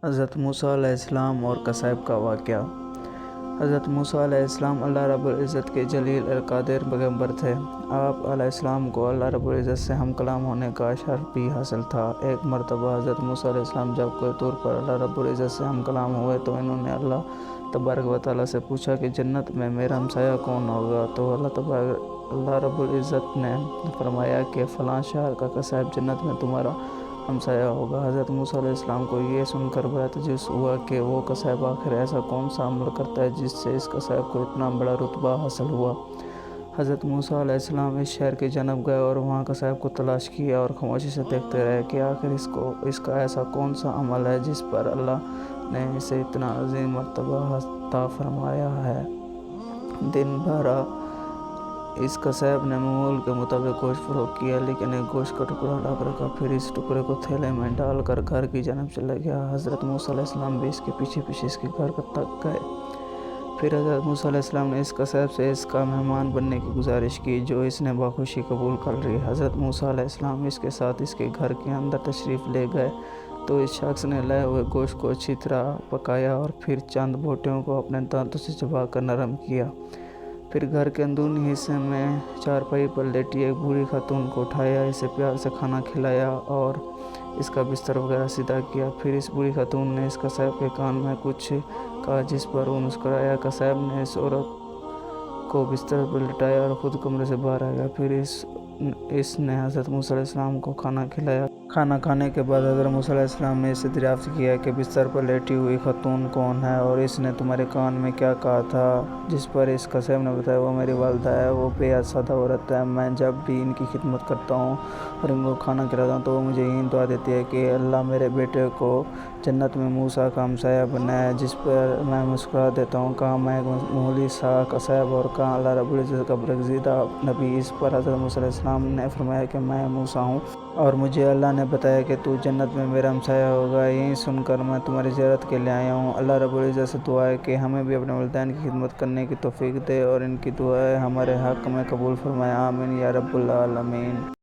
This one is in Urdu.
حضرت موسیٰ علیہ السلام اور کسائب کا واقعہ۔ حضرت موسیٰ علیہ السلام اللہ رب العزت کے جلیل القدر پیغمبر تھے۔ آپ علیہ السلام کو اللہ رب العزت سے ہم کلام ہونے کا شرف بھی حاصل تھا۔ ایک مرتبہ حضرت موسیٰ علیہ السلام جب کوہ طور پر اللہ رب العزت سے ہم کلام ہوئے تو انہوں نے اللہ تبارک و تعالیٰ سے پوچھا کہ جنت میں میرا ہمسایہ کون ہوگا؟ تو اللہ رب العزت نے فرمایا کہ فلاں شہر کا کسائب جنت میں تمہارا ہمسایہ ہوگا۔ حضرت موسیٰ علیہ السلام کو یہ سن کر بڑا تعجب ہوا کہ وہ کسائب آخر ایسا کون سا عمل کرتا ہے جس سے اس کسائب کو اتنا بڑا رتبہ حاصل ہوا۔ حضرت موسیٰ علیہ السلام اس شہر کی جانب گئے اور وہاں کسائب کو تلاش کیا اور خاموشی سے دیکھتے رہے کہ آخر اس کا ایسا کون سا عمل ہے جس پر اللہ نے اسے اتنا عظیم مرتبہ عطا فرمایا ہے۔ دن بھر اس کسائب نے معمول کے مطابق گوشت فروخت کیا، لیکن ایک گوشت کا ٹکڑا لا کر رکھا، پھر اس ٹکڑے کو تھیلے میں ڈال کر گھر کی جانب چلا گیا۔ حضرت موسیٰ علیہ السلام بھی اس کے پیچھے پیچھے اس کے گھر تک گئے۔ پھر حضرت موسیٰ علیہ السلام نے اس کسائب سے اس کا مہمان بننے کی گزارش کی، جو اس نے بخوشی قبول کر لی۔ حضرت موسیٰ علیہ السلام اس کے ساتھ اس کے گھر کے اندر تشریف لے گئے تو اس شخص نے لائے ہوئے گوشت کو اچھی طرح پکایا اور پھر چند بوٹیوں کو اپنے دانتوں سے چبا کر نرم کیا۔ پھر گھر کے اندرونی حصے میں چارپائی پر لیٹی ایک بوڑھی خاتون کو اٹھایا، اسے پیار سے کھانا کھلایا اور اس کا بستر وغیرہ سیدھا کیا۔ پھر اس بوڑھی خاتون نے اس کسائب کے کان میں کچھ کہا جس پر وہ مسکرایا۔ کسائب نے اس عورت کو بستر پر لٹایا اور خود کمرے سے باہر آ گیا۔ پھر اس نے حضرت موسیٰ علیہ السلام کو کھانا کھلایا۔ کھانا کھانے کے بعد حضرت موسیٰ علیہ السلام نے اس سے دریافت کیا کہ بستر پر لیٹی ہوئی خاتون کون ہے اور اس نے تمہارے کان میں کیا کہا تھا؟ جس پر اس کسائب نے بتایا وہ میری والدہ ہے، وہ بے حد سادہ عورت ہے۔ میں جب بھی ان کی خدمت کرتا ہوں اور ان کو کھانا کھلاتا ہوں تو وہ مجھے یہی دعا دیتی ہے کہ اللہ میرے بیٹے کو جنت میں موسیٰ کا ہمسایہ بنائے، جس پر میں مسکرا دیتا ہوں۔ کہاں میں ایک معمولی سا کسائب اور کہاں اللہ رب العزت کا برگزیدہ نبی۔ اس پر حضرت موسیٰ علیہ السلام نے فرمایا کہ میں موسیٰ ہوں اور مجھے اللہ نے بتایا کہ تو جنت میں میرا ہمسایہ ہوگا، یہی سن کر میں تمہاری زیارت کے لیے آیا ہوں۔ اللہ رب العزت سے دعا ہے کہ ہمیں بھی اپنے والدین کی خدمت کرنے کی توفیق دے اور ان کی دعائیں ہمارے حق میں قبول فرمائے، آمین یا رب العالمین۔